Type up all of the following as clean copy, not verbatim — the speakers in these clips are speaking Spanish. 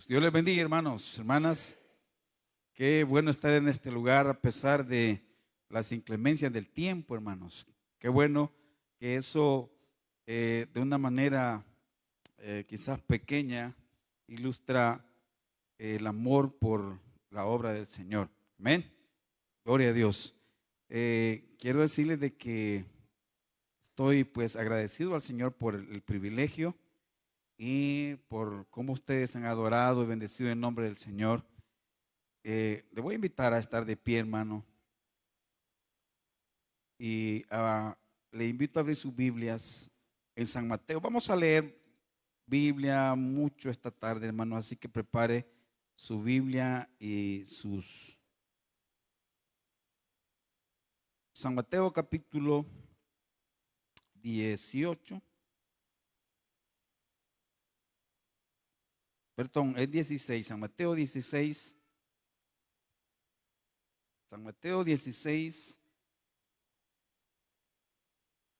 Pues Dios les bendiga, hermanos, hermanas. Qué bueno estar en este lugar a pesar de las inclemencias del tiempo, hermanos. Qué bueno que eso de una manera quizás pequeña ilustra el amor por la obra del Señor. Amén. Gloria a Dios. Quiero decirles de que estoy pues agradecido al Señor por el privilegio y por cómo ustedes han adorado y bendecido en nombre del Señor. Le voy a invitar a estar de pie, hermano, y le invito a abrir sus Biblias en San Mateo. Vamos a leer Biblia mucho esta tarde, hermano, así que prepare su Biblia y sus... San Mateo capítulo 18. Perdón, es 16, San Mateo 16. San Mateo 16,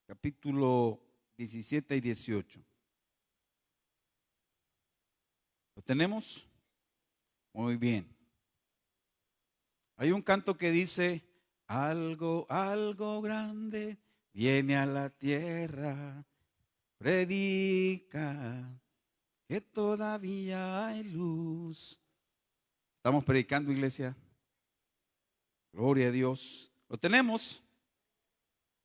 capítulo 17 y 18. ¿Lo tenemos? Muy bien. Hay un canto que dice, algo grande viene a la tierra, predica que todavía hay luz. ¿Estamos predicando, iglesia? Gloria a Dios. ¿Lo tenemos?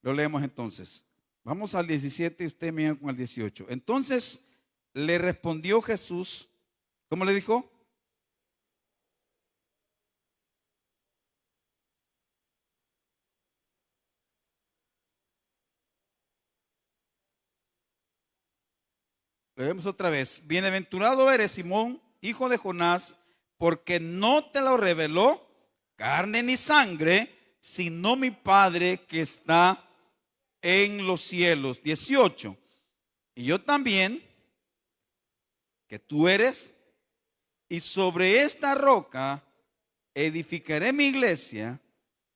Lo leemos entonces. Vamos al 17 y usted me con el 18. Entonces le respondió Jesús, ¿cómo le dijo? Lo vemos otra vez. Bienaventurado eres, Simón, hijo de Jonás, porque no te lo reveló carne ni sangre, sino mi Padre que está en los cielos. 18. Y yo también, que tú eres, y sobre esta roca edificaré mi iglesia,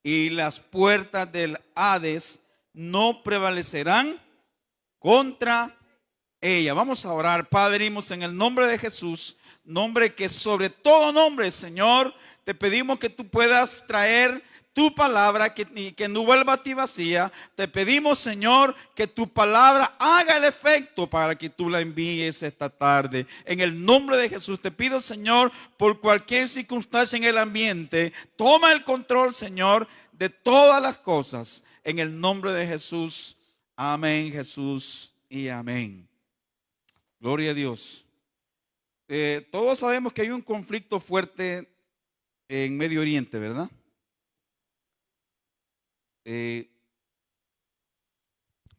y las puertas del Hades no prevalecerán contra ella. Vamos a orar. Padre, venimos en el nombre de Jesús, nombre que sobre todo nombre, Señor, te pedimos que tú puedas traer tu palabra, que no vuelva a ti vacía. Te pedimos, Señor, que tu palabra haga el efecto para que tú la envíes esta tarde. En el nombre de Jesús te pido, Señor, por cualquier circunstancia en el ambiente, toma el control, Señor, de todas las cosas. En el nombre de Jesús. Amén, Jesús, y amén. Gloria a Dios. Todos sabemos que hay un conflicto fuerte en Medio Oriente, ¿verdad?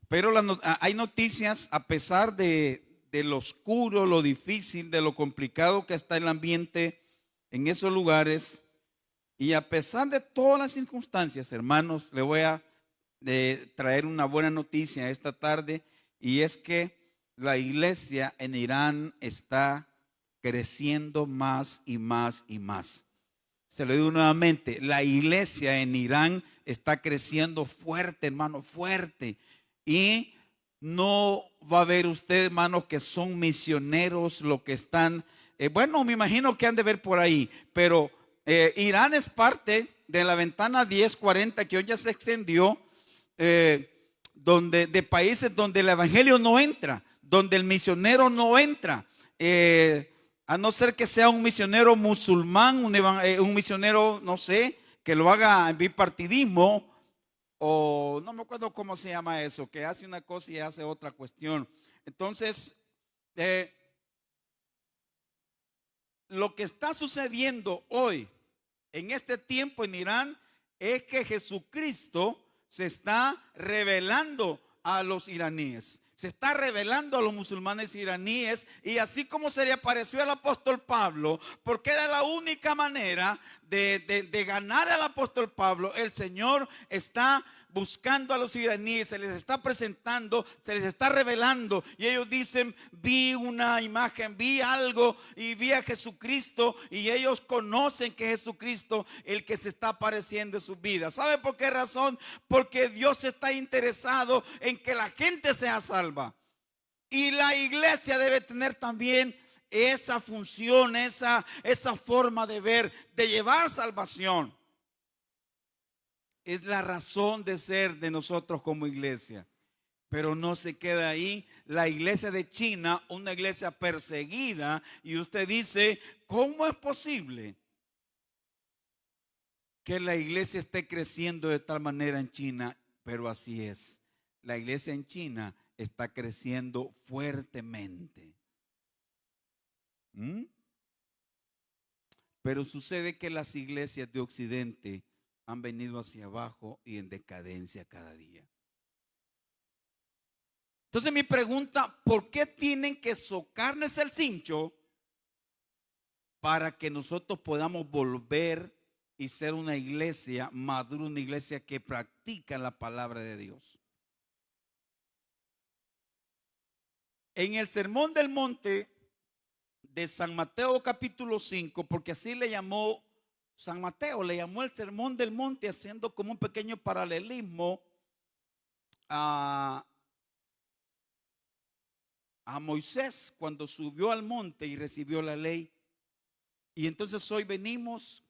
Pero hay noticias, a pesar de lo oscuro, lo difícil, de lo complicado que está el ambiente en esos lugares, y a pesar de todas las circunstancias, hermanos, le voy a traer una buena noticia esta tarde, y es que la iglesia en Irán está creciendo más y más y más. Se lo digo nuevamente, la iglesia en Irán está creciendo fuerte, hermano, fuerte. Y no va a ver usted, hermanos, que son misioneros lo que están, bueno, me imagino que han de ver por ahí, pero Irán es parte de la ventana 1040 que hoy ya se extendió, de países donde el evangelio no entra, donde el misionero no entra, a no ser que sea un misionero musulmán, un misionero, no sé, que lo haga en bipartidismo, o no me acuerdo cómo se llama eso, que hace una cosa y hace otra cuestión. Entonces, lo que está sucediendo hoy, en este tiempo en Irán, es que Jesucristo se está revelando a los iraníes. Se está revelando a los musulmanes iraníes, y así como se le apareció al apóstol Pablo, porque era la única manera de ganar al apóstol Pablo, el Señor está buscando a los iraníes, se les está presentando, se les está revelando, y ellos dicen, vi una imagen, vi algo y vi a Jesucristo, y ellos conocen que es Jesucristo el que se está apareciendo en sus vidas. ¿Sabe por qué razón? Porque Dios está interesado en que la gente sea salva, y la iglesia debe tener también esa función, esa forma de ver, de llevar salvación. Es la razón de ser de nosotros como iglesia. Pero no se queda ahí. La iglesia de China, una iglesia perseguida, y usted dice, ¿cómo es posible que la iglesia esté creciendo de tal manera en China? Pero así es. La iglesia en China está creciendo fuertemente. ¿Mm? Pero sucede que las iglesias de Occidente han venido hacia abajo y en decadencia cada día. Entonces mi pregunta, ¿por qué tienen que socarles el cincho para que nosotros podamos volver y ser una iglesia madura, una iglesia que practica la palabra de Dios? En el Sermón del Monte de San Mateo capítulo 5, porque así le llamó San Mateo, le llamó el Sermón del Monte, haciendo como un pequeño paralelismo a Moisés cuando subió al monte y recibió la ley. Y entonces hoy venimos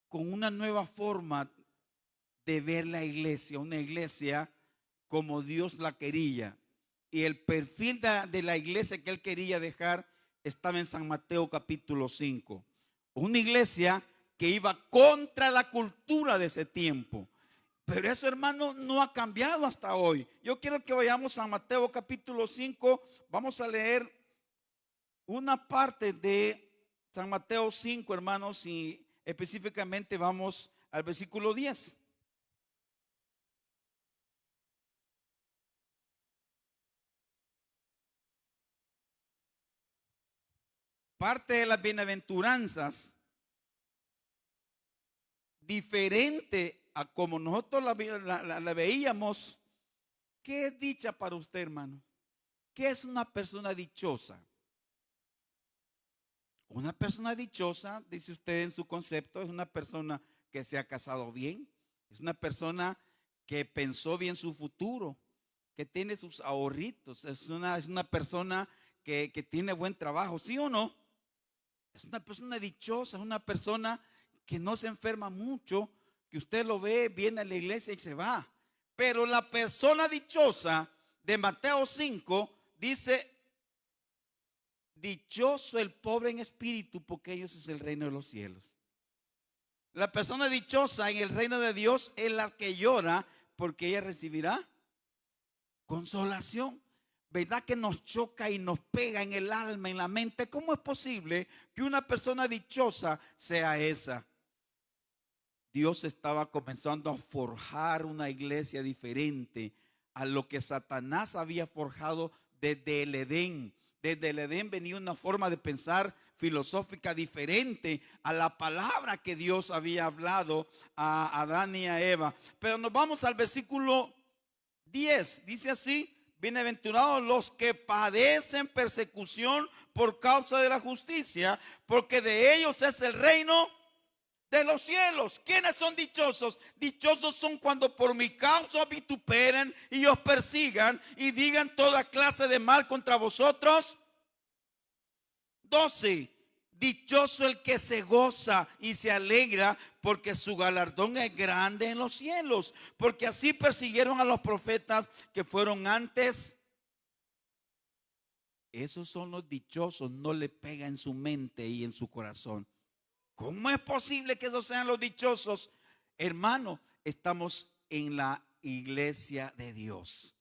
con una nueva forma de ver la iglesia, una iglesia como Dios la quería. Y el perfil de la iglesia que él quería dejar estaba en San Mateo capítulo 5. Una iglesia que iba contra la cultura de ese tiempo. Pero eso, hermano, no ha cambiado hasta hoy. Yo quiero que vayamos a Mateo capítulo 5. Vamos a leer una parte de San Mateo 5, hermanos, y específicamente vamos al versículo 10. Parte de las bienaventuranzas, diferente a como nosotros la veíamos. ¿Qué es dicha para usted, hermano? ¿Qué es una persona dichosa? Una persona dichosa, dice usted en su concepto, es una persona que se ha casado bien, es una persona que pensó bien su futuro, que tiene sus ahorritos, es una persona que tiene buen trabajo, ¿sí o no? Es una persona dichosa, es una persona que no se enferma mucho, que usted lo ve, viene a la iglesia y se va. Pero la persona dichosa de Mateo 5 dice, dichoso el pobre en espíritu, porque ellos es el reino de los cielos. La persona dichosa en el reino de Dios es la que llora, porque ella recibirá consolación. ¿Verdad que nos choca y nos pega en el alma, en la mente? ¿Cómo es posible que una persona dichosa sea esa? Dios estaba comenzando a forjar una iglesia diferente a lo que Satanás había forjado desde el Edén. Desde el Edén venía una forma de pensar filosófica diferente a la palabra que Dios había hablado a Adán y a Eva. Pero nos vamos al versículo 10. Dice así: bienaventurados los que padecen persecución por causa de la justicia, porque de ellos es el reino de los cielos. ¿Quiénes son dichosos? Dichosos son cuando por mi causa vituperen y os persigan y digan toda clase de mal contra vosotros. 12. Dichoso el que se goza y se alegra, porque su galardón es grande en los cielos. Porque así persiguieron a los profetas que fueron antes. Esos son los dichosos. No le pega en su mente y en su corazón. ¿Cómo es posible que esos sean los dichosos? Hermano, estamos en la iglesia de Dios.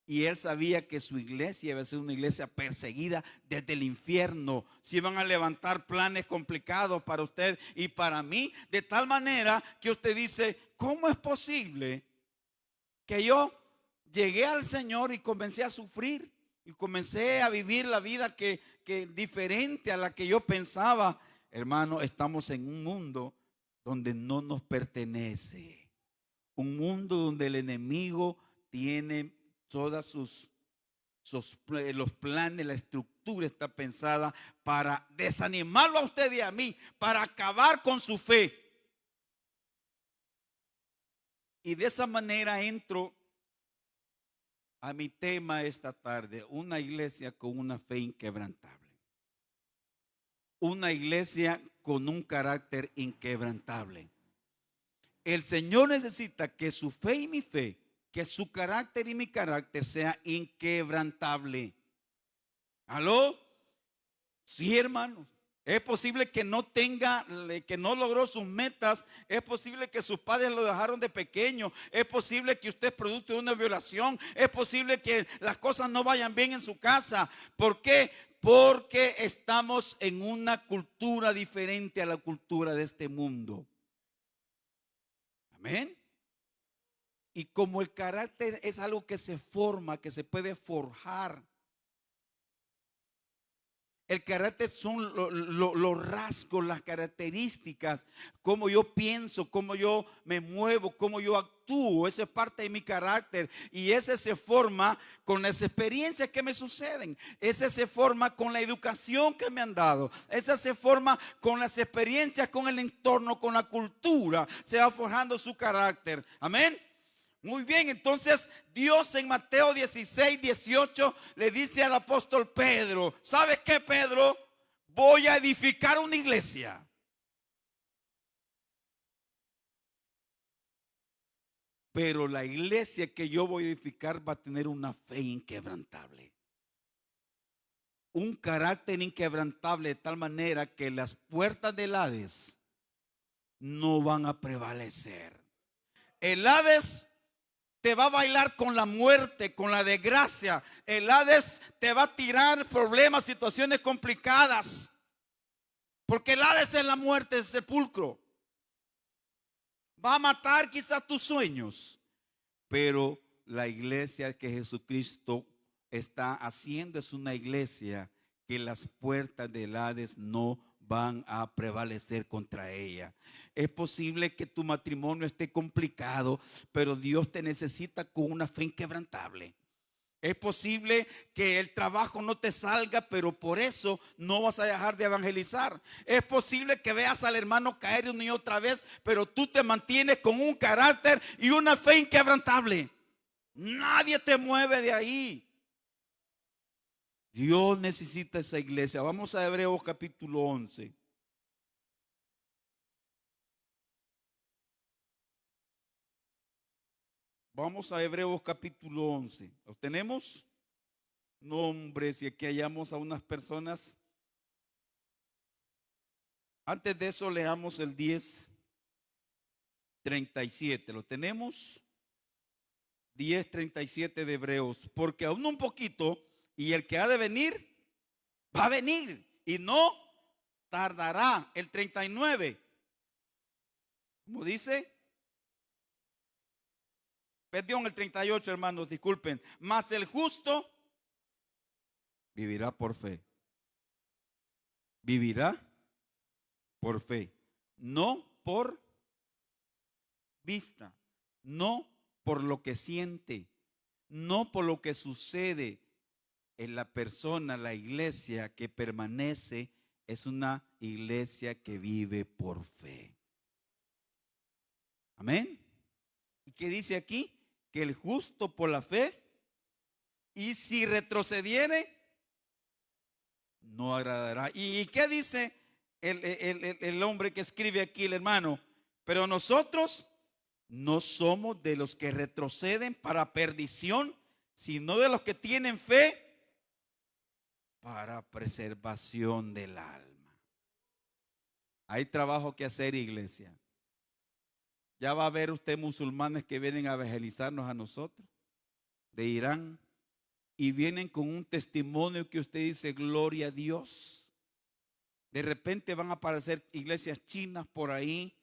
Y él sabía que su iglesia iba a ser una iglesia perseguida desde el infierno. Se iban a levantar planes complicados para usted y para mí, de tal manera que usted dice, ¿cómo es posible que yo llegué al Señor y comencé a sufrir? Y comencé a vivir la vida que diferente a la que yo pensaba. Hermano, estamos en un mundo donde no nos pertenece. Un mundo donde el enemigo tiene todas los planes, la estructura está pensada para desanimarlo a usted y a mí, para acabar con su fe. Y de esa manera entro a mi tema esta tarde: una iglesia con una fe inquebrantable. una iglesia con un carácter inquebrantable. El Señor necesita que su fe y mi fe, que su carácter y mi carácter sea inquebrantable. ¿Aló? Sí, hermanos. Es posible que no tenga, que no logró sus metas. Es posible que sus padres lo dejaron de pequeño. Es posible que usted es producto de una violación. Es posible que las cosas no vayan bien en su casa. ¿Por qué? Porque estamos en una cultura diferente a la cultura de este mundo. Amén. Y como el carácter es algo que se forma, que se puede forjar. El carácter son los rasgos, las características, cómo yo pienso, cómo yo me muevo, cómo yo actúo. Esa es parte de mi carácter y ese se forma con las experiencias que me suceden. Ese se forma con la educación que me han dado. Ese se forma con las experiencias, con el entorno, con la cultura. Se va forjando su carácter. Amén. Muy bien, entonces Dios en Mateo 16, 18 le dice al apóstol Pedro: ¿sabes qué, Pedro? Voy a edificar una iglesia. Pero la iglesia que yo voy a edificar va a tener una fe inquebrantable. Un carácter inquebrantable de tal manera que las puertas del Hades no van a prevalecer. El Hades te va a bailar con la muerte, con la desgracia. El Hades te va a tirar problemas, situaciones complicadas. Porque el Hades es la muerte, es el sepulcro. Va a matar quizás tus sueños. Pero la iglesia que Jesucristo está haciendo es una iglesia que las puertas del Hades no van a prevalecer contra ella. Es posible que tu matrimonio esté complicado, pero Dios te necesita con una fe inquebrantable. Es posible que el trabajo no te salga, pero por eso no vas a dejar de evangelizar. Es posible que veas al hermano caer una y otra vez, pero tú te mantienes con un carácter y una fe inquebrantable. Nadie te mueve de ahí. Dios necesita esa iglesia. Vamos a Hebreos capítulo 11. Vamos a Hebreos capítulo 11. ¿Lo tenemos? No, hombre, si aquí hallamos a unas personas. Antes de eso leamos el 10:37. ¿Lo tenemos? 10:37 de Hebreos. Porque aún un poquito y el que ha de venir, va a venir y no tardará. El 39. ¿Cómo dice? Perdón, el 38, hermanos, disculpen. Mas el justo vivirá por fe. Vivirá por fe. No por vista. No por lo que siente. No por lo que sucede en la persona. La iglesia que permanece es una iglesia que vive por fe. Amén. ¿Y qué dice aquí? Que el justo por la fe, y si retrocediere, no agradará. ¿Y qué dice el hombre que escribe aquí, el hermano? Pero nosotros no somos de los que retroceden para perdición, sino de los que tienen fe para preservación del alma. Hay trabajo que hacer, iglesia. Ya va a ver usted musulmanes que vienen a evangelizarnos a nosotros de Irán y vienen con un testimonio que usted dice: gloria a Dios. De repente van a aparecer iglesias chinas por ahí.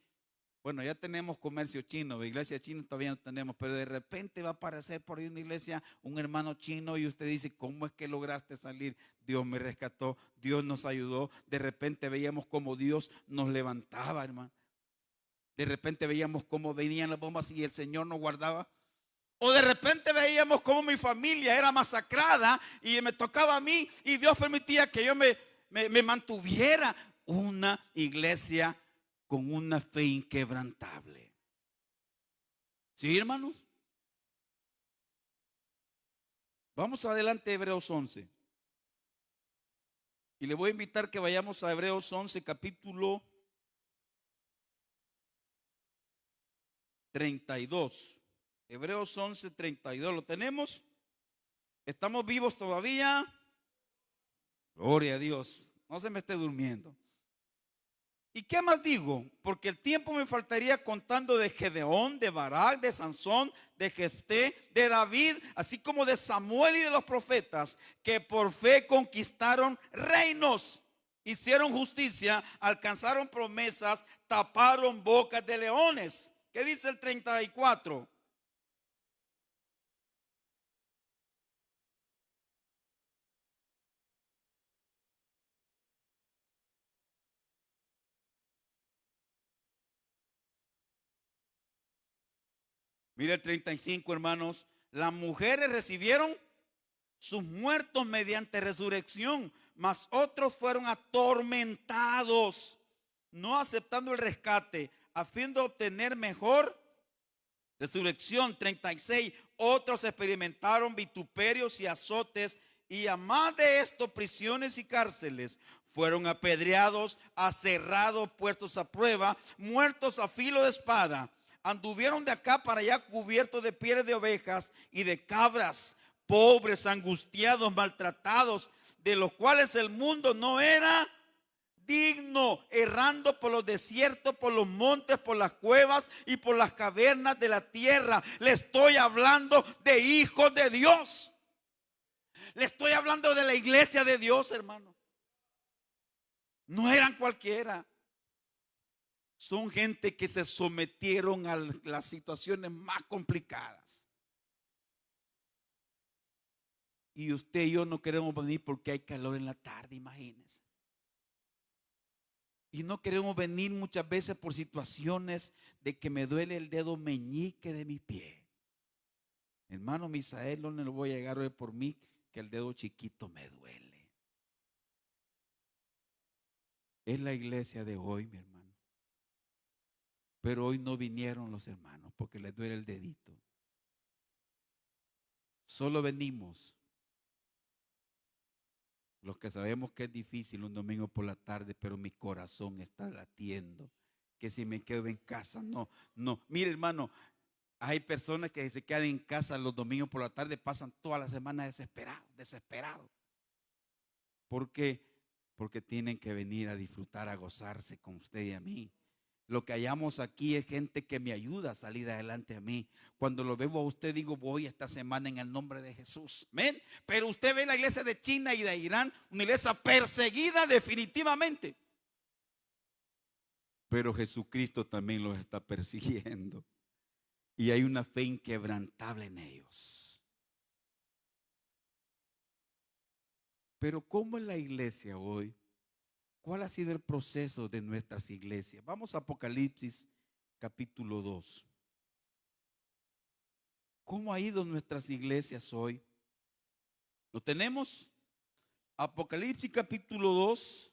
Bueno, ya tenemos comercio chino, de iglesias chinas todavía no tenemos, pero de repente va a aparecer por ahí una iglesia, un hermano chino, y usted dice: ¿cómo es que lograste salir? Dios me rescató, Dios nos ayudó. De repente veíamos cómo Dios nos levantaba, hermano. De repente veíamos cómo venían las bombas y el Señor nos guardaba. O de repente veíamos cómo mi familia era masacrada y me tocaba a mí y Dios permitía que yo me mantuviera. Una iglesia con una fe inquebrantable. ¿Sí, hermanos? Vamos adelante, Hebreos 11. Y le voy a invitar que vayamos a Hebreos 11, capítulo 32. Hebreos 11, 32. ¿Lo tenemos? ¿Estamos vivos todavía? Gloria a Dios. No se me esté durmiendo. ¿Y qué más digo? Porque el tiempo me faltaría contando de Gedeón, de Barak, de Sansón, de Jefté, de David, así como de Samuel y de los profetas, que por fe conquistaron reinos, hicieron justicia, alcanzaron promesas, taparon bocas de leones. ¿Qué dice el 34? Mira el 35, hermanos. Las mujeres recibieron sus muertos mediante resurrección, mas otros fueron atormentados, no aceptando el rescate, a fin de obtener mejor resurrección. 36. Otros experimentaron vituperios y azotes, y a más de esto, prisiones y cárceles. Fueron apedreados, aserrados, puestos a prueba, muertos a filo de espada. Anduvieron de acá para allá cubiertos de pieles de ovejas y de cabras, pobres, angustiados, maltratados, de los cuales el mundo no era digno, errando por los desiertos, por los montes, por las cuevas y por las cavernas de la tierra. Le estoy hablando de hijos de Dios. Le estoy hablando de la iglesia de Dios, hermano. No eran cualquiera. Son gente que se sometieron a las situaciones más complicadas. Y usted y yo no queremos venir porque hay calor en la tarde, imagínense. Y no queremos venir muchas veces por situaciones de que me duele el dedo meñique de mi pie. Hermano Misael, no le voy a llegar hoy por mí, que el dedo chiquito me duele. Es la iglesia de hoy, mi hermano. Pero hoy no vinieron los hermanos porque les duele el dedito. Solo venimos los que sabemos que es difícil un domingo por la tarde, pero mi corazón está latiendo. Que si me quedo en casa, no. Mire, hermano, hay personas que se quedan en casa los domingos por la tarde, pasan toda la semana desesperados. ¿Por qué? Porque tienen que venir a disfrutar, a gozarse con usted y a mí. Lo que hallamos aquí es gente que me ayuda a salir adelante a mí. Cuando lo veo a usted, digo, voy esta semana en el nombre de Jesús. ¿Ven? Pero usted ve la iglesia de China y de Irán, una iglesia perseguida definitivamente. Pero Jesucristo también los está persiguiendo. Y hay una fe inquebrantable en ellos. Pero ¿cómo es la iglesia hoy? ¿Cuál ha sido el proceso de nuestras iglesias? Vamos a Apocalipsis capítulo 2. ¿Cómo ha ido nuestras iglesias hoy? ¿Lo tenemos? Apocalipsis capítulo 2,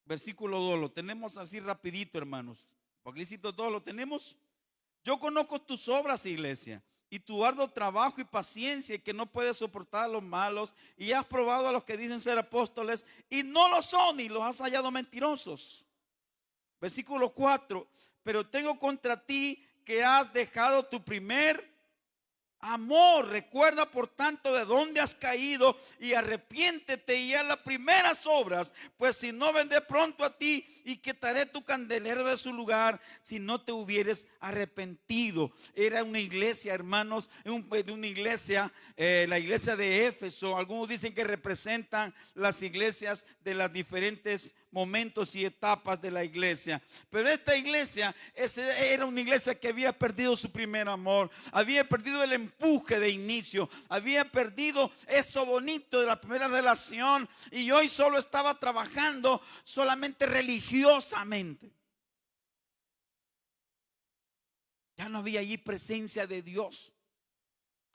versículo 2. Lo tenemos así rapidito, hermanos. Apocalipsis 2, ¿lo tenemos? Yo conozco tus obras, iglesia, y tu arduo trabajo y paciencia, y que no puedes soportar a los malos, y has probado a los que dicen ser apóstoles y no lo son, y los has hallado mentirosos. Versículo 4. Pero tengo contra ti que has dejado tu primer amor. Recuerda por tanto de dónde has caído y arrepiéntete y haz las primeras obras, pues si no vendré pronto a ti y quitaré tu candelero de su lugar si no te hubieres arrepentido. Era una iglesia, hermanos, de una iglesia, la iglesia de Éfeso. Algunos dicen que representan las iglesias de las diferentes momentos y etapas de la iglesia. Pero esta iglesia era una iglesia que había perdido su primer amor, había perdido el empuje de inicio, había perdido eso bonito de la primera relación, y hoy solo estaba trabajando solamente religiosamente. Ya no había allí presencia de Dios.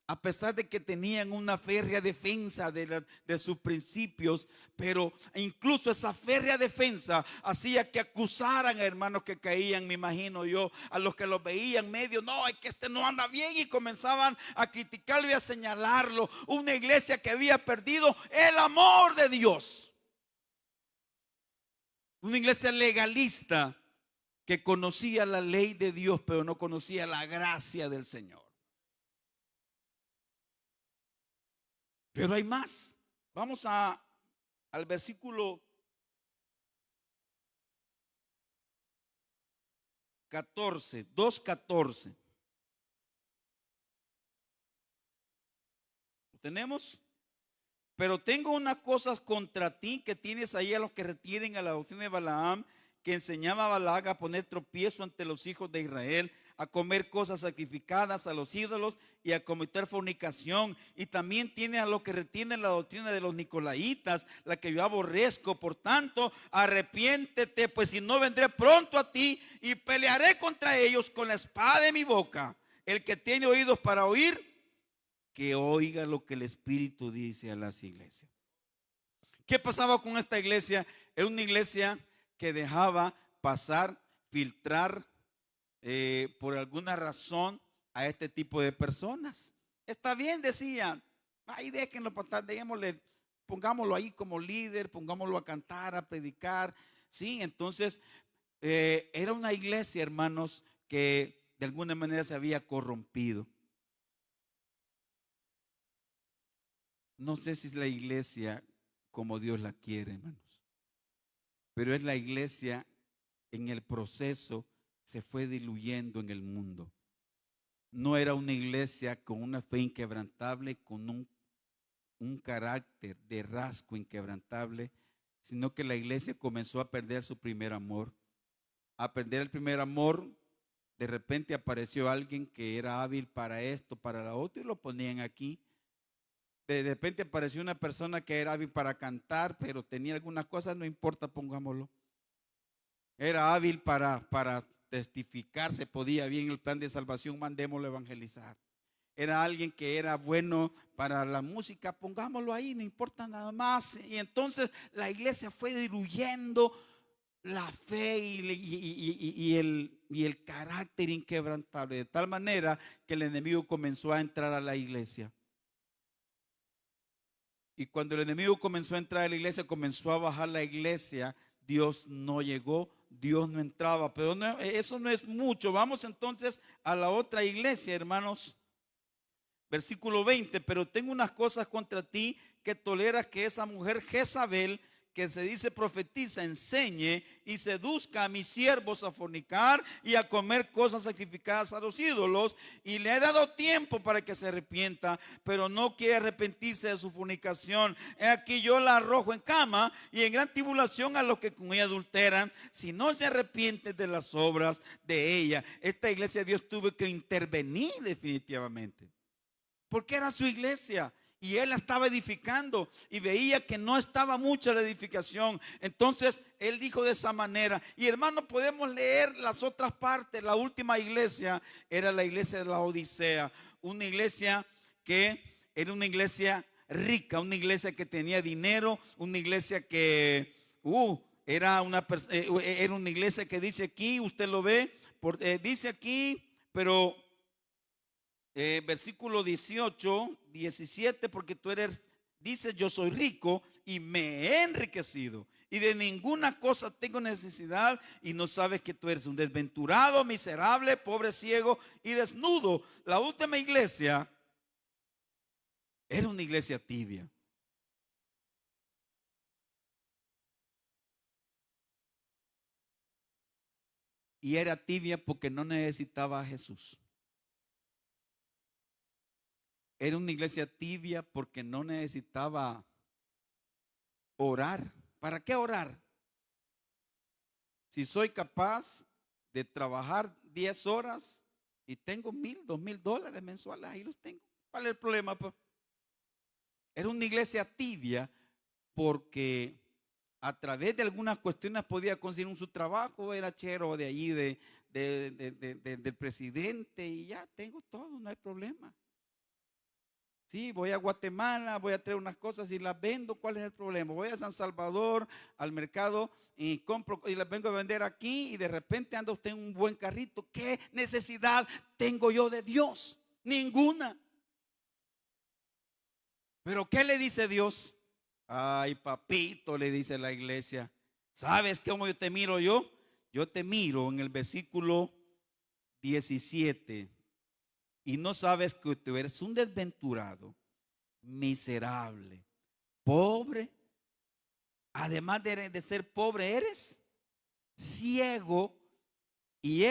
a pesar de que tenían una férrea defensa de sus principios, pero incluso esa férrea defensa hacía que acusaran a hermanos que caían, me imagino yo, a los que los veían medio, no, es que este no anda bien, y comenzaban a criticarlo y a señalarlo. Una iglesia que había perdido el amor de Dios. Una iglesia legalista que conocía la ley de Dios, pero no conocía la gracia del Señor. Pero hay más. Vamos al versículo 14, 2:14. ¿Lo tenemos? Pero tengo unas cosas contra ti, que tienes ahí a los que retienen a la doctrina de Balaam, que enseñaba a Balac a poner tropiezo ante los hijos de Israel, a comer cosas sacrificadas a los ídolos y a cometer fornicación. Y también tiene a los que retienen la doctrina de los nicolaitas, la que yo aborrezco. Por tanto, arrepiéntete, pues si no, vendré pronto a ti y pelearé contra ellos con la espada de mi boca. El que tiene oídos para oír, que oiga lo que el Espíritu dice a las iglesias. ¿Qué pasaba con esta iglesia? Era una iglesia que dejaba pasar, filtrar por alguna razón a este tipo de personas. Está bien, decían, ahí déjenlo pasar, démosle, pongámoslo ahí como líder, pongámoslo a cantar, a predicar. Sí, entonces era una iglesia, hermanos, que de alguna manera se había corrompido. No sé si es la iglesia como Dios la quiere, hermanos, pero es la iglesia en el proceso se fue diluyendo en el mundo. No era una iglesia con una fe inquebrantable, con un carácter de rasgo inquebrantable, sino que la iglesia comenzó a perder su primer amor. A perder el primer amor, de repente apareció alguien que era hábil para esto, para la otra, y lo ponían aquí. De repente apareció una persona que era hábil para cantar, pero tenía algunas cosas, no importa, pongámoslo. Era hábil para testificar, se podía bien el plan de salvación, mandémoslo a evangelizar. Era alguien que era bueno para la música, pongámoslo ahí, no importa nada más. Y entonces la iglesia fue diluyendo la fe y el carácter inquebrantable, de tal manera que el enemigo comenzó a entrar a la iglesia. Y cuando el enemigo comenzó a entrar a la iglesia, comenzó a bajar la iglesia, Dios no llegó, Dios no entraba. Pero no, eso no es mucho. Vamos entonces a la otra iglesia, hermanos. Versículo 20, pero tengo unas cosas contra ti, que toleras que esa mujer Jezabel, que se dice profetiza, enseñe y seduzca a mis siervos a fornicar y a comer cosas sacrificadas a los ídolos, y le he dado tiempo para que se arrepienta, pero no quiere arrepentirse de su fornicación. He aquí yo la arrojo en cama y en gran tribulación a los que con ella adulteran, si no se arrepienten de las obras de ella. Esta iglesia de Dios tuvo que intervenir definitivamente, porque era su iglesia y él la estaba edificando y veía que no estaba mucha la edificación. Entonces él dijo de esa manera. Y hermano, podemos leer las otras partes. La última iglesia era la iglesia de la Odisea, una iglesia que era una iglesia rica, una iglesia que tenía dinero, una iglesia que era una iglesia que dice aquí, usted lo ve, dice aquí, pero versículo 18, 17, porque tú eres, dices, yo soy rico y me he enriquecido y de ninguna cosa tengo necesidad, y no sabes que tú eres un desventurado, miserable, pobre, ciego y desnudo. La última iglesia era una iglesia tibia. Y era tibia porque no necesitaba a Jesús. Era una iglesia tibia porque no necesitaba orar. ¿Para qué orar? Si soy capaz de trabajar 10 horas y tengo $1,000, $2,000 mensuales, ahí los tengo. ¿Cuál es el problema, pues? Era una iglesia tibia porque a través de algunas cuestiones podía conseguir su trabajo, era chero de allí del presidente, y ya tengo todo, no hay problema. Sí, voy a Guatemala, voy a traer unas cosas y las vendo. ¿Cuál es el problema? Voy a San Salvador, al mercado y compro y las vengo a vender aquí y de repente anda usted en un buen carrito. ¿Qué necesidad tengo yo de Dios? Ninguna. Pero ¿qué le dice Dios? Ay, papito, le dice la iglesia. ¿Sabes cómo yo te miro yo? Yo te miro en el versículo 17 y no sabes que tú eres un desventurado, miserable, pobre. Además de ser pobre, eres ciego y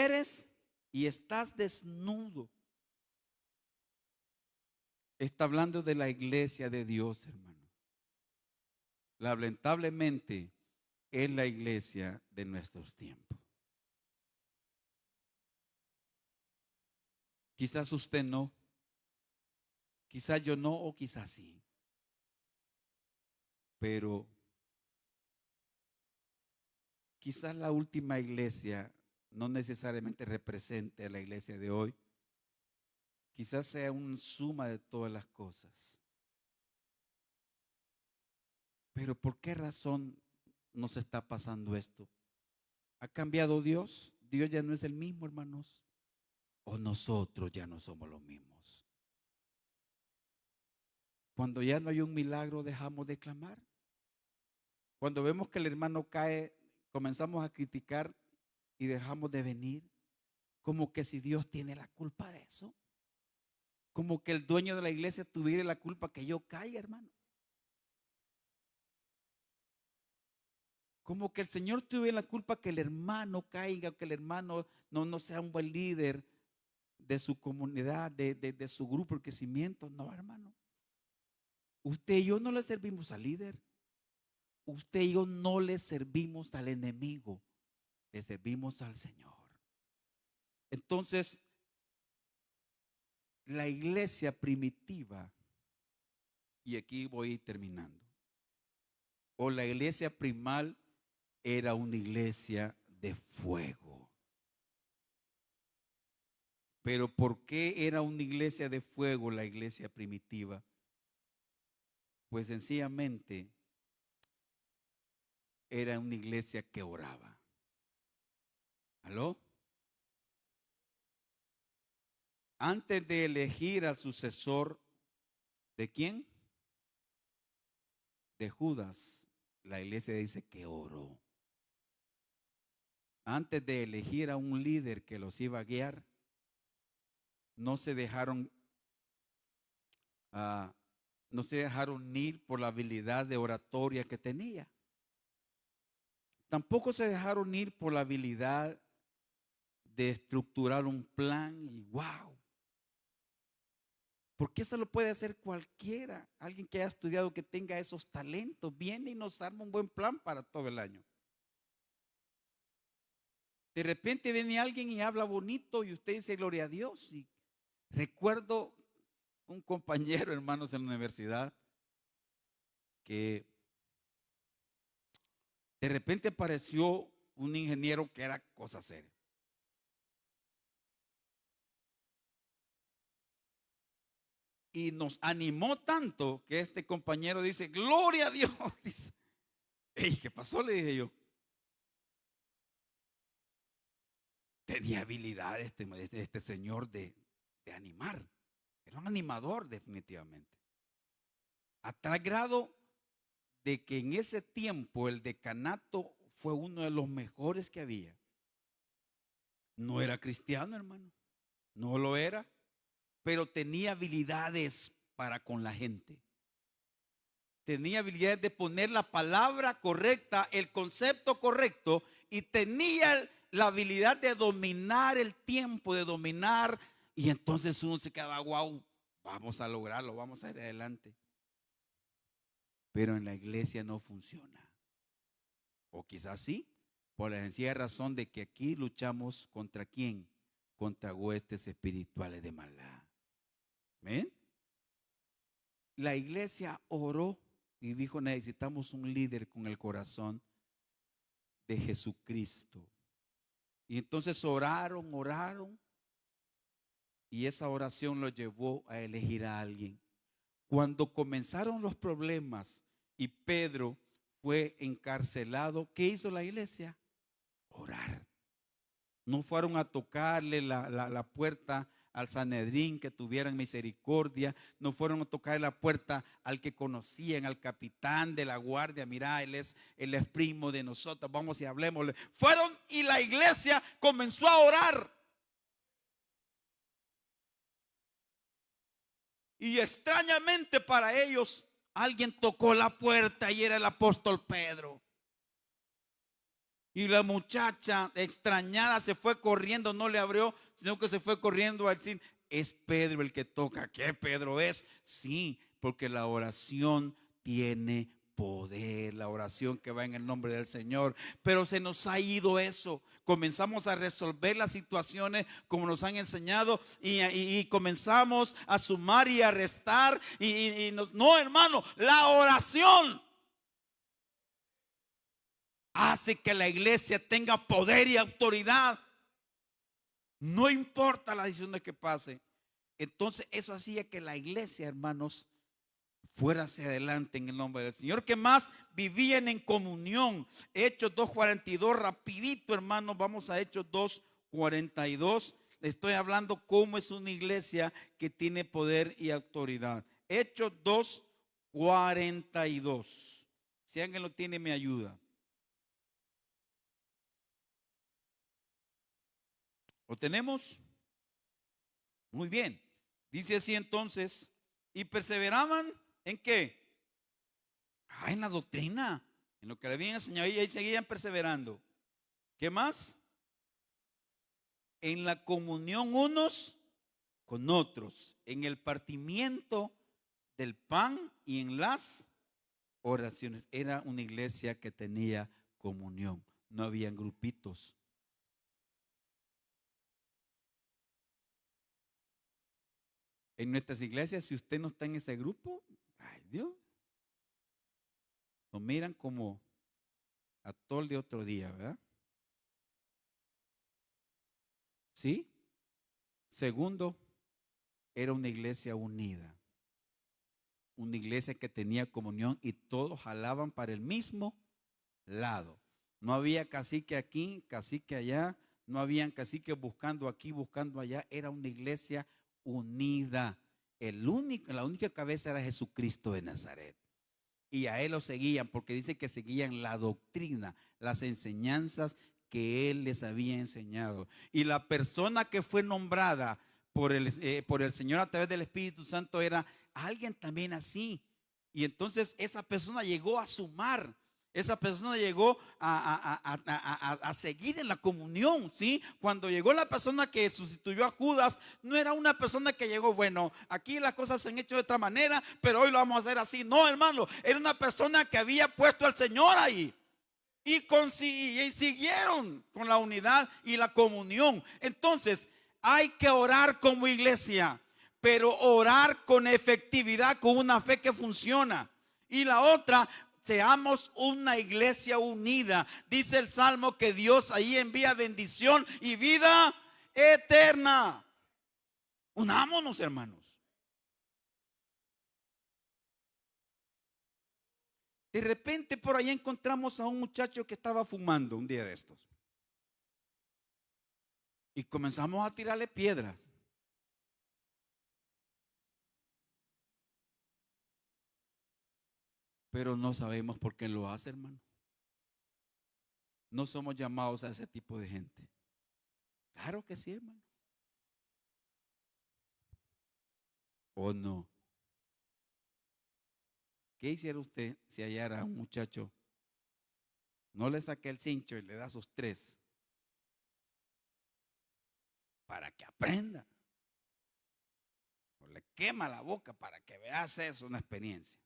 estás desnudo. Está hablando de la iglesia de Dios, hermano. Lamentablemente es la iglesia de nuestros tiempos. Quizás usted no, quizás yo no o quizás sí. Pero quizás la última iglesia no necesariamente represente a la iglesia de hoy. Quizás sea una suma de todas las cosas. Pero ¿por qué razón nos está pasando esto? ¿Ha cambiado Dios? ¿Dios ya no es el mismo, hermanos? ¿O nosotros ya no somos los mismos? Cuando ya no hay un milagro, dejamos de clamar. Cuando vemos que el hermano cae, comenzamos a criticar y dejamos de venir. Como que si Dios tiene la culpa de eso. Como que el dueño de la iglesia tuviera la culpa que yo caiga, hermano. Como que el Señor tuviera la culpa que el hermano caiga, que el hermano no sea un buen líder de su comunidad, de su grupo de crecimiento. No, hermano. Usted y yo no le servimos al líder. Usted y yo no le servimos al enemigo. Le servimos al Señor. Entonces, la iglesia primitiva, y aquí voy terminando, o la iglesia primal era una iglesia de fuego. Pero ¿por qué era una iglesia de fuego la iglesia primitiva? Pues sencillamente era una iglesia que oraba. ¿Aló? Antes de elegir al sucesor, ¿de quién? De Judas. La iglesia dice que oró. Antes de elegir a un líder que los iba a guiar, no se dejaron ah, no se dejaron ir por la habilidad de oratoria que tenía. Tampoco se dejaron ir por la habilidad de estructurar un plan y wow. Porque eso lo puede hacer cualquiera. Alguien que haya estudiado, que tenga esos talentos, viene y nos arma un buen plan para todo el año. De repente viene alguien y habla bonito y usted dice gloria a Dios. Y recuerdo un compañero, hermanos, en la universidad, que de repente apareció un ingeniero que era cosa seria. Y nos animó tanto que este compañero dice, gloria a Dios. Dice, hey, ¿qué pasó? Le dije yo. Tenía habilidad este señor de animar. Era un animador definitivamente. A tal grado de que en ese tiempo el decanato fue uno de los mejores que había. No era cristiano, hermano. No lo era. Pero tenía habilidades para con la gente. Tenía habilidades de poner la palabra correcta, el concepto correcto, y tenía la habilidad de dominar el tiempo, de dominar, y entonces uno se quedaba, wow, vamos a lograrlo, vamos a ir adelante. Pero en la iglesia no funciona. O quizás sí, por la sencilla razón de que aquí luchamos contra quién, contra huestes espirituales de maldad. ¿Ven? La iglesia oró y dijo, necesitamos un líder con el corazón de Jesucristo. Y entonces oraron, y esa oración lo llevó a elegir a alguien. Cuando comenzaron los problemas y Pedro fue encarcelado, ¿qué hizo la iglesia? Orar. No fueron a tocarle la puerta al Sanedrín que tuvieran misericordia. No fueron a tocar la puerta al que conocían, al capitán de la guardia. Mira, él es primo de nosotros, vamos y hablemosle. Fueron y la iglesia comenzó a orar. Y extrañamente para ellos, alguien tocó la puerta y era el apóstol Pedro. Y la muchacha extrañada se fue corriendo, no le abrió, sino que se fue corriendo al decir, es Pedro el que toca. ¿Qué Pedro es? Sí, porque la oración tiene poder, la oración que va en el nombre del Señor. Pero se nos ha ido eso. Comenzamos a resolver las situaciones como nos han enseñado y comenzamos a sumar y a restar. No, hermano, la oración hace que la iglesia tenga poder y autoridad. No importa las decisiones que pase. Entonces eso hacía que la iglesia, hermanos, fuera hacia adelante en el nombre del Señor. ¿Qué más? Vivían en comunión. Hechos 2:42, rapidito, hermanos, vamos a Hechos 2:42. Le estoy hablando cómo es una iglesia que tiene poder y autoridad. Hechos 2:42. Si alguien lo tiene, me ayuda. ¿Lo tenemos? Muy bien. Dice así entonces, y perseveraban ¿en qué? En la doctrina, en lo que le habían enseñado y ahí seguían perseverando. ¿Qué más? En la comunión unos con otros, en el partimiento del pan y en las oraciones. Era una iglesia que tenía comunión, no habían grupitos. En nuestras iglesias, si usted no está en ese grupo, ay Dios, nos miran como atol de otro día, ¿verdad? ¿Sí? Segundo, era una iglesia unida, una iglesia que tenía comunión y todos jalaban para el mismo lado. No había cacique aquí, cacique allá, no habían caciques buscando aquí, buscando allá. Era una iglesia unida. La única cabeza era Jesucristo de Nazaret. Y a él lo seguían porque dice que seguían la doctrina, las enseñanzas que él les había enseñado. Y la persona que fue nombrada por el Señor a través del Espíritu Santo era alguien también así. Y entonces esa persona llegó a sumar. Esa persona llegó a seguir en la comunión, ¿sí? Cuando llegó la persona que sustituyó a Judas, no era una persona que llegó, bueno, aquí las cosas se han hecho de otra manera, pero hoy lo vamos a hacer así. No, hermano, era una persona que había puesto al Señor ahí. Y siguieron con la unidad y la comunión. Entonces, hay que orar como iglesia, pero orar con efectividad, con una fe que funciona. Y la otra, seamos una iglesia unida. Dice el Salmo que Dios ahí envía bendición y vida eterna. Unámonos, hermanos. De repente por ahí encontramos a un muchacho que estaba fumando un día de estos. Y comenzamos a tirarle piedras. Pero no sabemos por qué lo hace, hermano. No somos llamados a ese tipo de gente. Claro que sí, hermano. ¿O no? ¿Qué hiciera usted si hallara a un muchacho? No le saque el cincho y le da sus tres para que aprenda. O le quema la boca para que veas eso, una experiencia.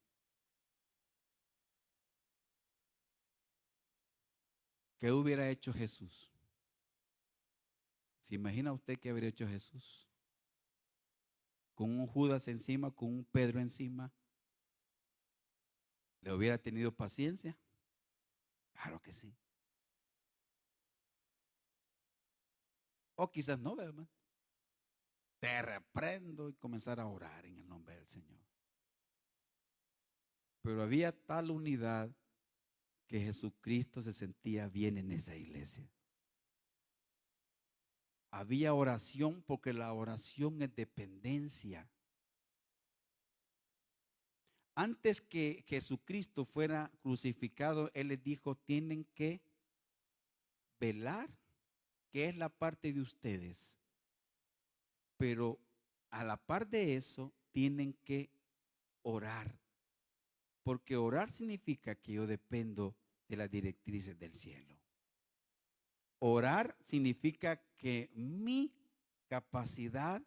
¿Qué hubiera hecho Jesús? ¿Se imagina usted qué habría hecho Jesús? Con un Judas encima, con un Pedro encima. ¿Le hubiera tenido paciencia? Claro que sí. O quizás no, ¿verdad? Te reprendo y comenzar a orar en el nombre del Señor. Pero había tal unidad que Jesucristo se sentía bien en esa iglesia. Había oración porque la oración es dependencia. Antes que Jesucristo fuera crucificado, Él les dijo, tienen que velar, que es la parte de ustedes. Pero a la par de eso, tienen que orar. Porque orar significa que yo dependo de las directrices del cielo. Orar significa que mi capacidad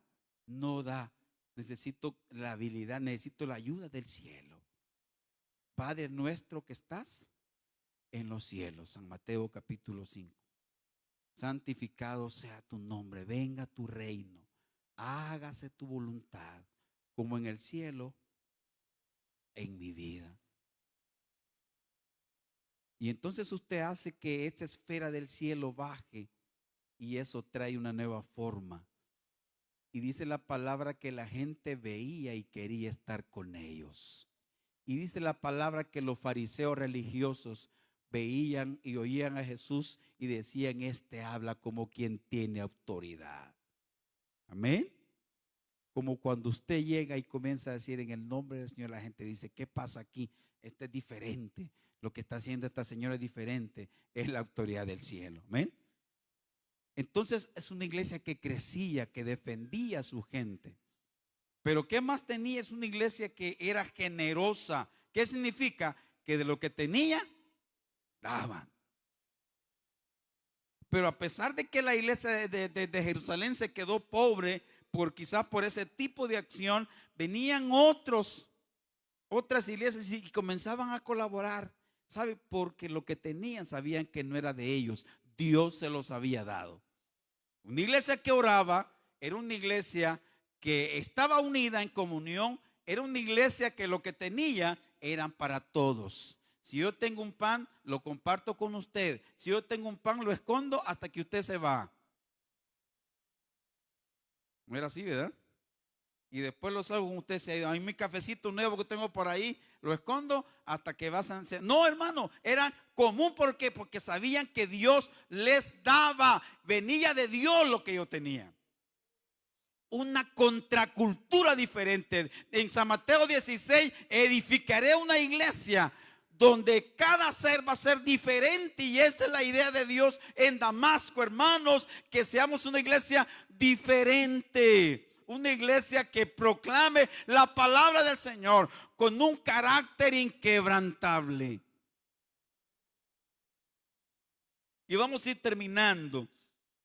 no da. Necesito la habilidad, necesito la ayuda del cielo. Padre nuestro que estás en los cielos. San Mateo capítulo 5. Santificado sea tu nombre, venga tu reino, hágase tu voluntad, como en el cielo, en mi vida. Y entonces usted hace que esta esfera del cielo baje y eso trae una nueva forma. Y dice la palabra que la gente veía y quería estar con ellos. Y dice la palabra que los fariseos religiosos veían y oían a Jesús y decían, este habla como quien tiene autoridad. Amén. Como cuando usted llega y comienza a decir en el nombre del Señor, la gente dice, ¿qué pasa aquí? Este es diferente. Lo que está haciendo esta señora es diferente. Es la autoridad del cielo. Amén. Entonces es una iglesia que crecía, que defendía a su gente. Pero ¿qué más tenía? Es una iglesia que era generosa. ¿Qué significa? Que de lo que tenía, daban. Pero a pesar de que la iglesia de Jerusalén se quedó pobre, quizás por ese tipo de acción, venían otras iglesias y comenzaban a colaborar. ¿Sabe? Porque lo que tenían sabían que no era de ellos. Dios se los había dado. Una iglesia que oraba era una iglesia que estaba unida en comunión, era una iglesia que lo que tenía eran para todos. Si yo tengo un pan, lo comparto con usted. Si yo tengo un pan, lo escondo hasta que usted se va. No era así, ¿verdad? Y después lo sabe, usted se ha ido. A mí mi cafecito nuevo que tengo por ahí, lo escondo hasta que vas a... No, hermano, era común. ¿Por qué? Porque sabían que Dios les daba. Venía de Dios lo que yo tenía. Una contracultura diferente. En San Mateo 16, edificaré una iglesia donde cada ser va a ser diferente, y esa es la idea de Dios en Damasco, hermanos, que seamos una iglesia diferente, una iglesia que proclame la palabra del Señor con un carácter inquebrantable. Y vamos a ir terminando.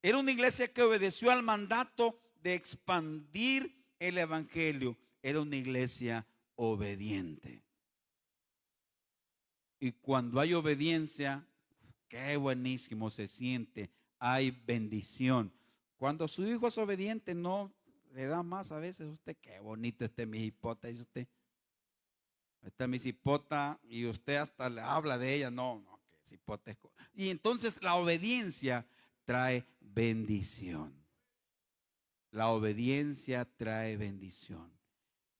Era una iglesia que obedeció al mandato de expandir el evangelio. Era una iglesia obediente. Y cuando hay obediencia, qué buenísimo se siente. Hay bendición. Cuando su hijo es obediente, no le da más a veces. Usted, qué bonito mi hipota, dice usted. Esta mi cipota, y usted hasta le habla de ella. No, que cipota es. Y entonces la obediencia trae bendición. La obediencia trae bendición.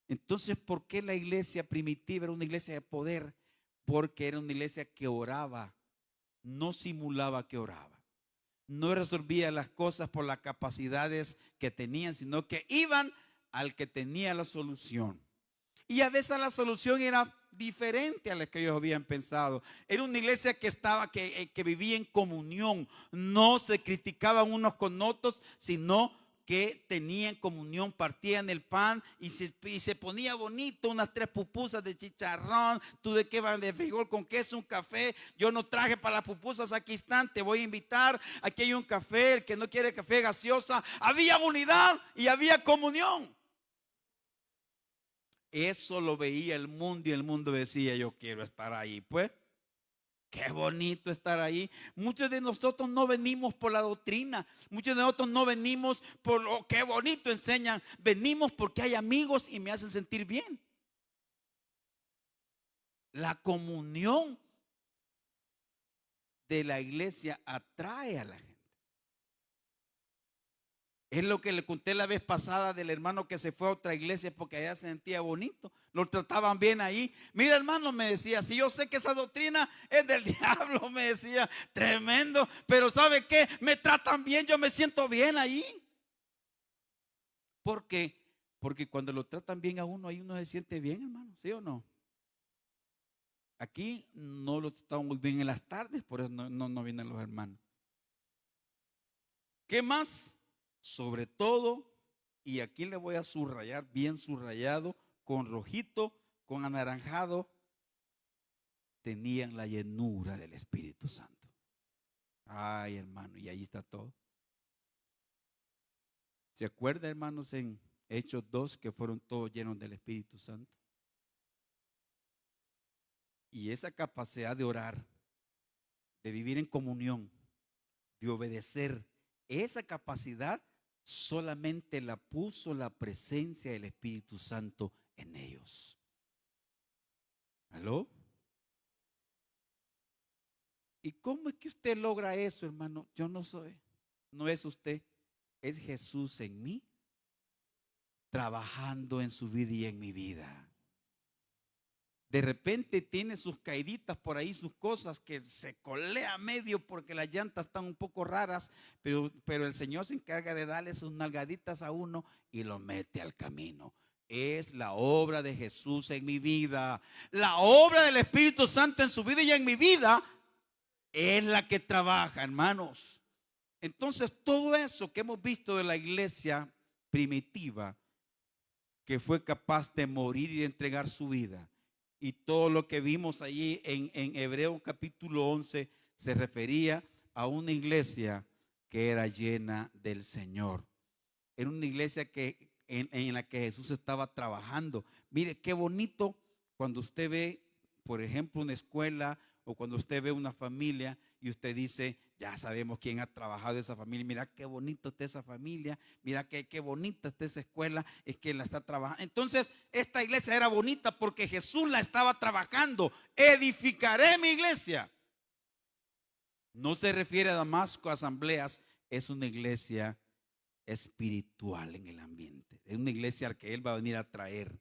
Entonces, ¿por qué la iglesia primitiva era una iglesia de poder? Porque era una iglesia que oraba, no simulaba que oraba. No resolvía las cosas por las capacidades que tenían, sino que iban al que tenía la solución. Y a veces la solución era diferente a la que ellos habían pensado. Era una iglesia que vivía en comunión. No se criticaban unos con otros, sino que tenían comunión, partían el pan y se ponía bonito, unas 3 pupusas de chicharrón. ¿Tú de qué van? De frijol con queso, un café. Yo no traje para las pupusas, aquí están, te voy a invitar. Aquí hay un café, el que no quiere café, gaseosa. Había unidad y había comunión. Eso lo veía el mundo y el mundo decía, yo quiero estar ahí. Pues qué bonito estar ahí. Muchos de nosotros no venimos por la doctrina. Muchos de nosotros no venimos por lo que bonito enseñan. Venimos porque hay amigos y me hacen sentir bien. La comunión de la iglesia atrae a la gente. Es lo que le conté la vez pasada del hermano que se fue a otra iglesia porque allá se sentía bonito. lo trataban bien ahí. Mira, hermano, me decía, si yo sé que esa doctrina es del diablo, me decía, tremendo, pero ¿sabe qué? Me tratan bien, yo me siento bien ahí. ¿Por qué? Porque cuando lo tratan bien a uno, ahí uno se siente bien, hermano, ¿sí o no? Aquí no lo tratamos muy bien en las tardes, por eso no vienen los hermanos. ¿Qué más? Sobre todo, y aquí le voy a subrayar, bien subrayado, con rojito, con anaranjado, tenían la llenura del Espíritu Santo. Ay, hermano, y ahí está todo. ¿Se acuerda, hermanos, en Hechos 2 que fueron todos llenos del Espíritu Santo? Y esa capacidad de orar, de vivir en comunión, de obedecer, esa capacidad solamente la puso la presencia del Espíritu Santo en ellos. ¿Aló? ¿Y cómo es que usted logra eso, hermano? Yo no soy, no es usted, es Jesús en mí, trabajando en su vida y en mi vida. De repente tiene sus caíditas por ahí, sus cosas que se colea medio porque las llantas están un poco raras, pero el Señor se encarga de darle sus nalgaditas a uno y lo mete al camino. Es la obra de Jesús en mi vida. La obra del Espíritu Santo en su vida y en mi vida es la que trabaja, hermanos. Entonces, todo eso que hemos visto de la iglesia primitiva, que fue capaz de morir y de entregar su vida, y todo lo que vimos allí en Hebreos capítulo 11 se refería a una iglesia que era llena del Señor. Era una iglesia en la que Jesús estaba trabajando. Mire qué bonito cuando usted ve, por ejemplo, una escuela o cuando usted ve una familia y usted dice, ya sabemos quién ha trabajado esa familia. Mira qué bonito está esa familia. Mira qué bonita está esa escuela. Es que la está trabajando. Entonces, esta iglesia era bonita porque Jesús la estaba trabajando. Edificaré mi iglesia. No se refiere a Damasco, a asambleas. Es una iglesia espiritual en el ambiente. Es una iglesia que Él va a venir a traer.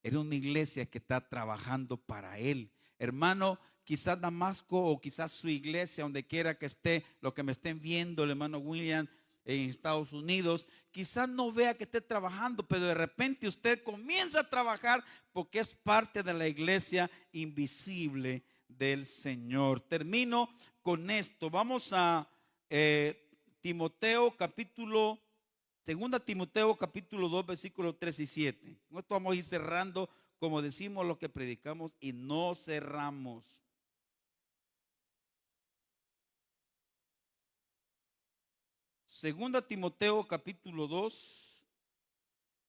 Era una iglesia que está trabajando para Él. Hermano, quizás Damasco o quizás su iglesia, donde quiera que esté, lo que me estén viendo, el hermano William en Estados Unidos, quizás no vea que esté trabajando, pero de repente usted comienza a trabajar porque es parte de la iglesia invisible del Señor. Termino con esto. Vamos a Timoteo capítulo, 2 Timoteo capítulo 2 versículos 3 y 7. Con esto vamos a ir cerrando, como decimos lo que predicamos y no cerramos. 2 Timoteo capítulo 2,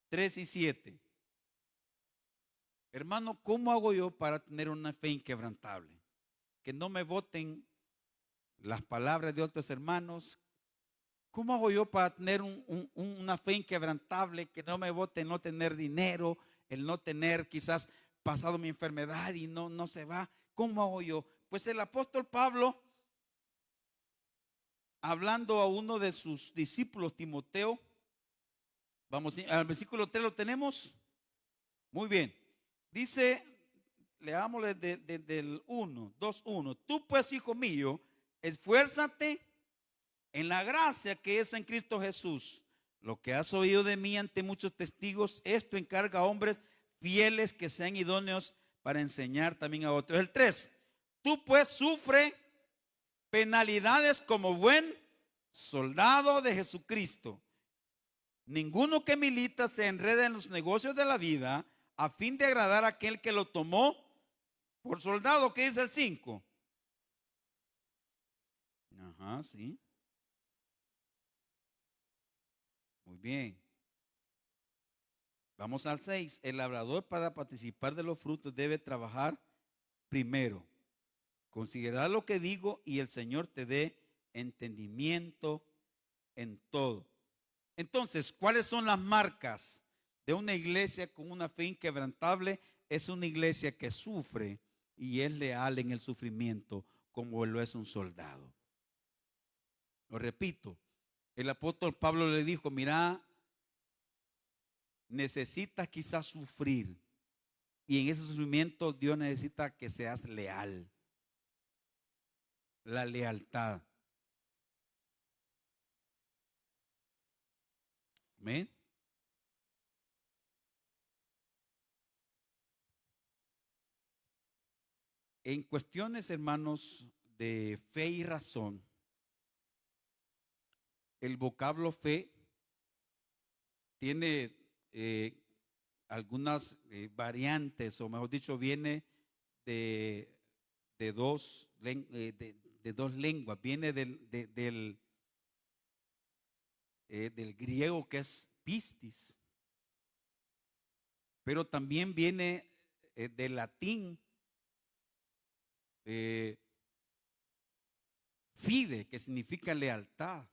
3 y 7. Hermano, ¿cómo hago yo para tener una fe inquebrantable? Que no me voten las palabras de otros hermanos. ¿Cómo hago yo para tener una fe inquebrantable? Que no me vote el no tener dinero, el no tener quizás pasado mi enfermedad y no se va. ¿Cómo hago yo? Pues el apóstol Pablo, hablando a uno de sus discípulos, Timoteo, vamos al versículo 3, ¿lo tenemos? Muy bien. Dice, leámosle del 1, 2, 1. Tú pues, hijo mío, esfuérzate en la gracia que es en Cristo Jesús. Lo que has oído de mí ante muchos testigos, esto encarga a hombres fieles que sean idóneos para enseñar también a otros. El 3. Tú pues sufre penalidades como buen soldado de Jesucristo. Ninguno que milita se enreda en los negocios de la vida a fin de agradar a aquel que lo tomó por soldado. ¿Qué dice el 5? Ajá, sí. Muy bien. Vamos al 6. El labrador, para participar de los frutos, debe trabajar primero. Considerar lo que digo y el Señor te dé entendimiento en todo. Entonces, ¿cuáles son las marcas de una iglesia con una fe inquebrantable? Es una iglesia que sufre y es leal en el sufrimiento, como lo es un soldado. Lo repito, el apóstol Pablo le dijo, mira, necesitas quizás sufrir, Y en ese sufrimiento Dios necesita que seas leal. La lealtad. Amén. En cuestiones, hermanos, de fe y razón, el vocablo fe tiene algunas variantes, o mejor dicho, viene de, de dos, de dos lenguas. Viene del griego, que es pistis, pero también viene del latín eh, fide, que significa lealtad,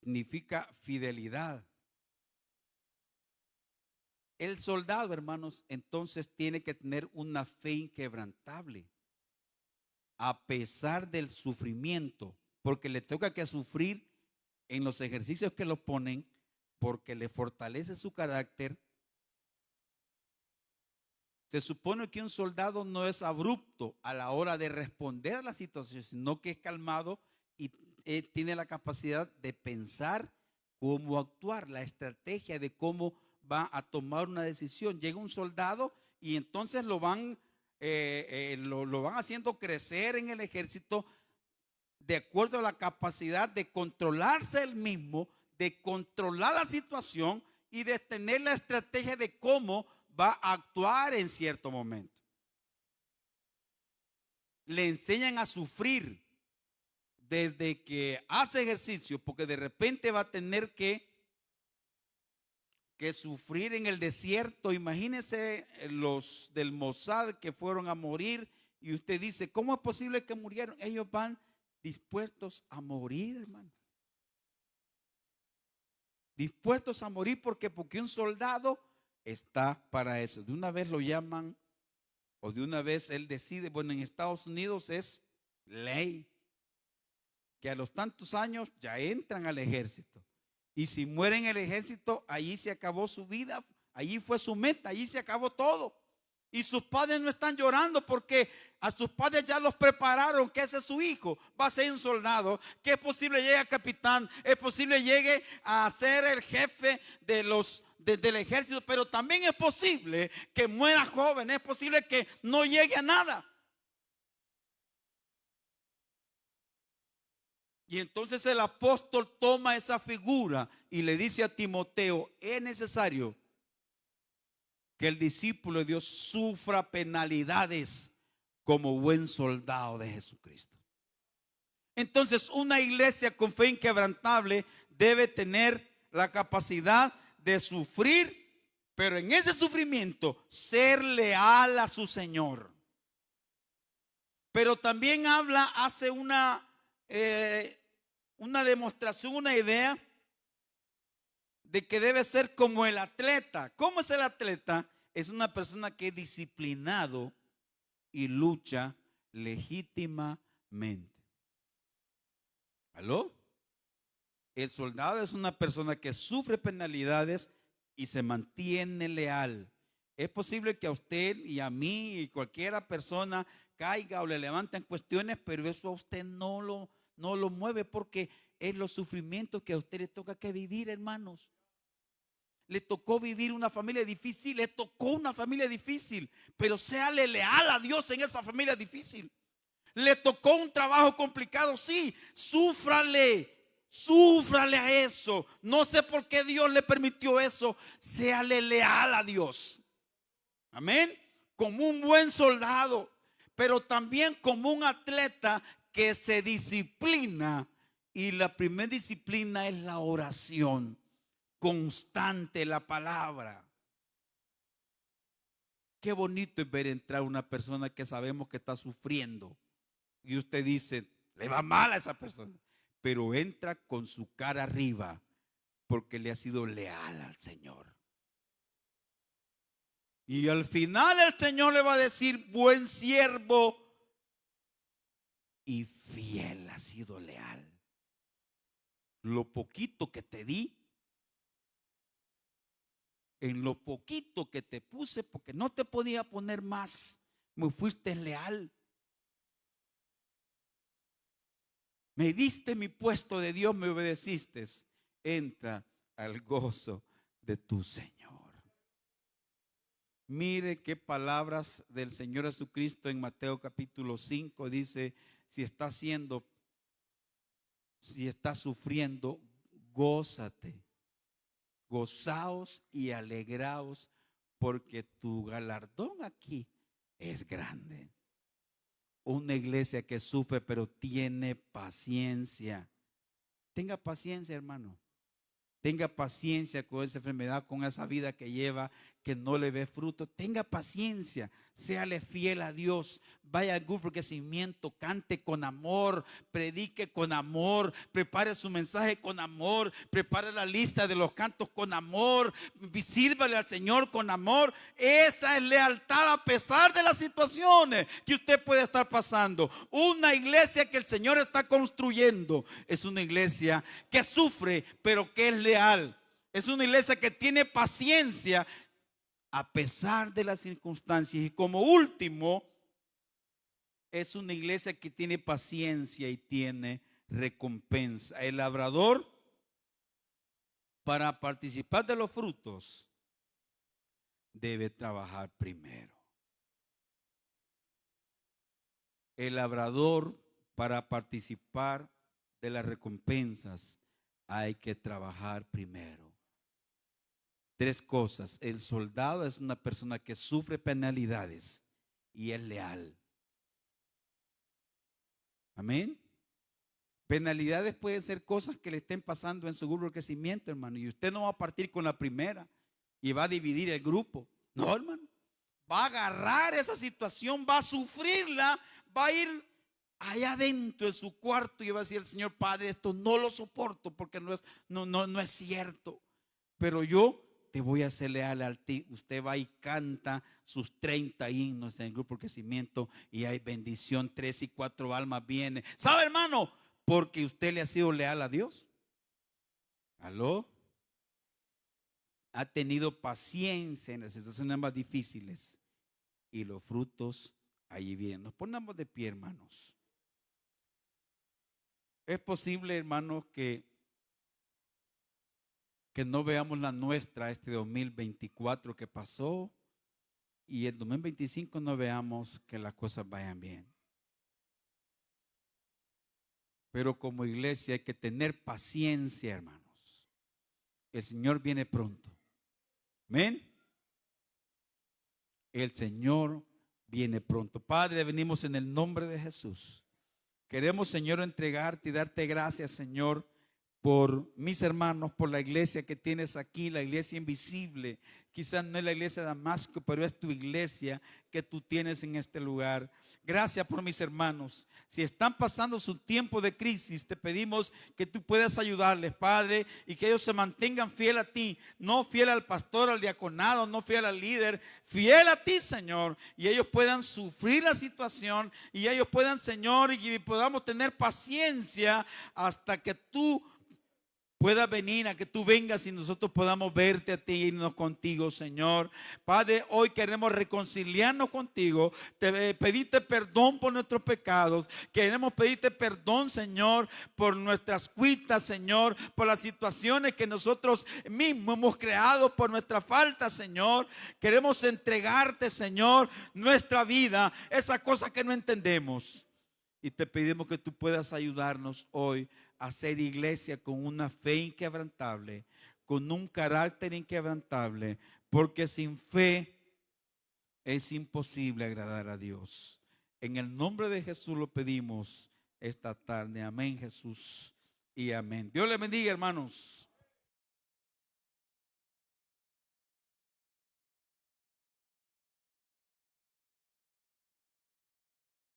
significa fidelidad. El soldado, hermanos, entonces tiene que tener una fe inquebrantable a pesar del sufrimiento, porque le toca que sufrir en los ejercicios que lo ponen, porque le fortalece su carácter. Se supone que un soldado no es abrupto a la hora de responder a la situación, sino que es calmado y tiene la capacidad de pensar cómo actuar, la estrategia de cómo va a tomar una decisión. Llega un soldado y entonces lo van haciendo crecer en el ejército de acuerdo a la capacidad de controlarse él mismo, de controlar la situación y de tener la estrategia de cómo va a actuar en cierto momento. Le enseñan a sufrir desde que hace ejercicio, porque de repente va a tener que sufrir en el desierto. Imagínense los del Mossad que fueron a morir y usted dice, ¿cómo es posible que murieron? Ellos van dispuestos a morir, hermano. Dispuestos a morir porque un soldado está para eso. De una vez lo llaman, o de una vez él decide. Bueno, en Estados Unidos es ley que a los tantos años ya entran al ejército. Y si muere en el ejército, allí se acabó su vida, allí fue su meta, allí se acabó todo. Y sus padres no están llorando porque a sus padres ya los prepararon, que ese es su hijo, va a ser un soldado, que es posible llegue a capitán, es posible llegue a ser el jefe del ejército, pero también es posible que muera joven, es posible que no llegue a nada. Y entonces el apóstol toma esa figura y le dice a Timoteo, es necesario que el discípulo de Dios sufra penalidades como buen soldado de Jesucristo. Entonces, una iglesia con fe inquebrantable debe tener la capacidad de sufrir, pero en ese sufrimiento ser leal a su Señor. Pero también hace una demostración, una idea de que debe ser como el atleta. ¿Cómo es el atleta? Es una persona que es disciplinado y lucha legítimamente. ¿Aló? El soldado es una persona que sufre penalidades y se mantiene leal. Es posible que a usted y a mí y cualquiera persona caiga o le levanten cuestiones, pero eso a usted no lo mueve, porque es los sufrimientos que a usted le toca que vivir, hermanos. Le tocó vivir una familia difícil, le tocó una familia difícil, pero séale leal a Dios en esa familia difícil. Le tocó un trabajo complicado, sí, súfrale a eso. No sé por qué Dios le permitió eso. Séale leal a Dios. Amén. Como un buen soldado, pero también como un atleta que se disciplina. Y la primera disciplina es la oración constante, la palabra. Qué bonito es ver entrar una persona que sabemos que está sufriendo. Y usted dice, le va mal a esa persona, pero entra con su cara arriba porque le ha sido leal al Señor. Y al final el Señor le va a decir, buen siervo y fiel, ha sido leal. Lo poquito que te di, en lo poquito que te puse, porque no te podía poner más, me fuiste leal. Me diste mi puesto de Dios, me obedeciste. Entra al gozo de tu Señor. Mire qué palabras del Señor Jesucristo en Mateo capítulo 5 dice: si estás sufriendo, gózate, gozaos y alegraos, porque tu galardón aquí es grande. Una iglesia que sufre pero tiene paciencia. Tenga paciencia, hermano. Tenga paciencia con esa enfermedad, con esa vida que lleva, que no le ve fruto. Tenga paciencia, séale fiel a Dios. Vaya al grupo de crecimiento, cante con amor, predique con amor, prepare su mensaje con amor, prepare la lista de los cantos con amor, sírvale al Señor con amor. Esa es lealtad a pesar de las situaciones que usted puede estar pasando. Una iglesia que el Señor está construyendo es una iglesia que sufre, pero que es leal. Es una iglesia que tiene paciencia a pesar de las circunstancias. Y como último, es una iglesia que tiene paciencia y tiene recompensa. El labrador, para participar de los frutos, debe trabajar primero. El labrador, para participar de las recompensas, hay que trabajar primero. 3 cosas. El soldado es una persona que sufre penalidades y es leal. Amén. Penalidades pueden ser cosas que le estén pasando en su grupo de crecimiento, hermano. Y usted no va a partir con la primera y va a dividir el grupo. No, hermano. Va a agarrar esa situación, va a sufrirla, va a ir allá adentro de su cuarto y va a decir: el Señor Padre, esto no lo soporto porque no es cierto. Pero yo te voy a hacer leal a ti. Usted va y canta sus 30 himnos en el grupo de crecimiento y hay bendición, 3 y 4 almas vienen. ¿Sabe, hermano? Porque usted le ha sido leal a Dios. ¿Aló? Ha tenido paciencia en las situaciones más difíciles y los frutos allí vienen. Nos ponemos de pie, hermanos. Es posible, hermanos, que no veamos la nuestra este 2024 que pasó y el 2025 no veamos que las cosas vayan bien. Pero como iglesia hay que tener paciencia, hermanos. El Señor viene pronto. Amén. El Señor viene pronto. Padre, venimos en el nombre de Jesús. Queremos, Señor, entregarte y darte gracias, Señor, por mis hermanos, por la iglesia que tienes aquí, la iglesia invisible. Quizás no es la iglesia de Damasco, pero es tu iglesia que tú tienes en este lugar. Gracias por mis hermanos. Si están pasando su tiempo de crisis, te pedimos que tú puedas ayudarles, Padre, y que ellos se mantengan fiel a ti, no fiel al pastor, al diaconado, no fiel al líder, fiel a ti, Señor, y ellos puedan sufrir la situación y ellos puedan, Señor, y podamos tener paciencia hasta que tú pueda venir, a que tú vengas y nosotros podamos verte a ti y irnos contigo, Señor. Padre, hoy queremos reconciliarnos contigo. Te pediste perdón por nuestros pecados. Queremos pedirte perdón, Señor, por nuestras cuitas, Señor, por las situaciones que nosotros mismos hemos creado, por nuestra falta, Señor. Queremos entregarte, Señor, nuestra vida, esas cosas que no entendemos. Y te pedimos que tú puedas ayudarnos hoy a ser iglesia con una fe inquebrantable, con un carácter inquebrantable, porque sin fe es imposible agradar a Dios. En el nombre de Jesús lo pedimos esta tarde. Amén, Jesús, y amén. Dios le bendiga, hermanos.